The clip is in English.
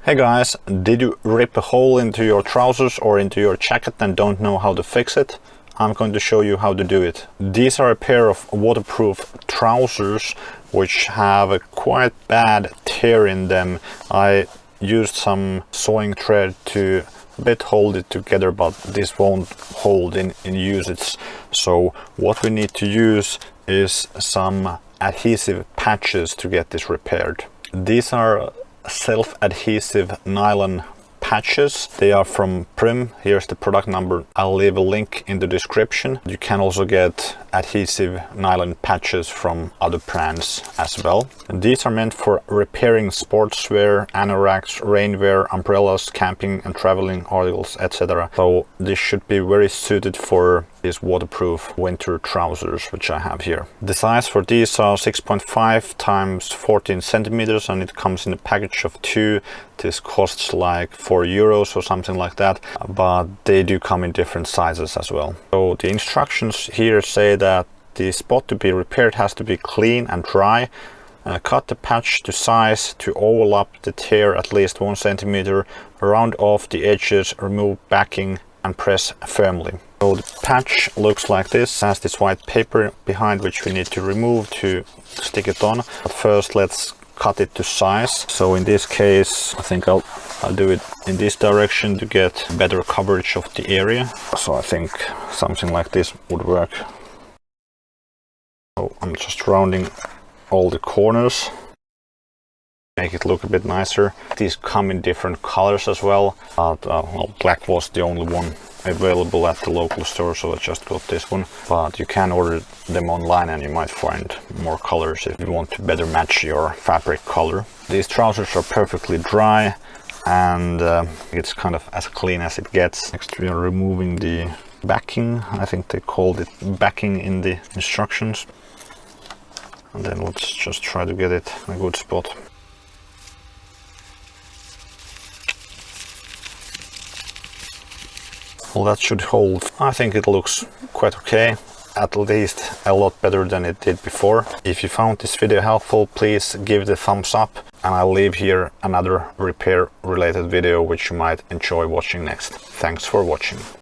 Hey guys, did you rip a hole into your trousers or into your jacket and don't know how to fix it? I'm going to show you how to do it. These are a pair of waterproof trousers which have a quite bad tear in them. I used some sewing thread to a bit hold it together, but this won't hold in usage. So what we need to use is some adhesive patches to get this repaired. These are self-adhesive nylon patches. They are from Prim. Here's the product number. I'll leave a link in the description. You can also get adhesive nylon patches from other brands as well. And these are meant for repairing sportswear, anoraks, rainwear, umbrellas, camping and traveling articles, etc. So this should be very suited for these waterproof winter trousers which I have here. The size for these are 6.5 times 14 centimeters and it comes in a package of 2. This costs like €4 or something like that, but they do come in different sizes as well. So the instructions here say that the spot to be repaired has to be clean and dry. Cut the patch to size to overlap the tear at least 1 centimeter, round off the edges, remove backing and press firmly. So the patch looks like this, has this white paper behind which we need to remove to stick it on. But first let's cut it to size. So in this case I think I'll do it in this direction to get better coverage of the area. So I think something like this would work. So I'm just rounding all the corners, make it look a bit nicer. These come in different colors as well, but well, black was the only one available at the local store, so I just got this one. But you can order them online and you might find more colors if you want to better match your fabric color. These trousers are perfectly dry and it's kind of as clean as it gets. Next we are removing the backing. I think they called it backing in the instructions. And then let's just try to get it in a good spot. Well, that should hold. I think it looks quite okay, at least a lot better than it did before. If you found this video helpful, please give it a thumbs up, and I'll leave here another repair related video which you might enjoy watching next. Thanks for watching.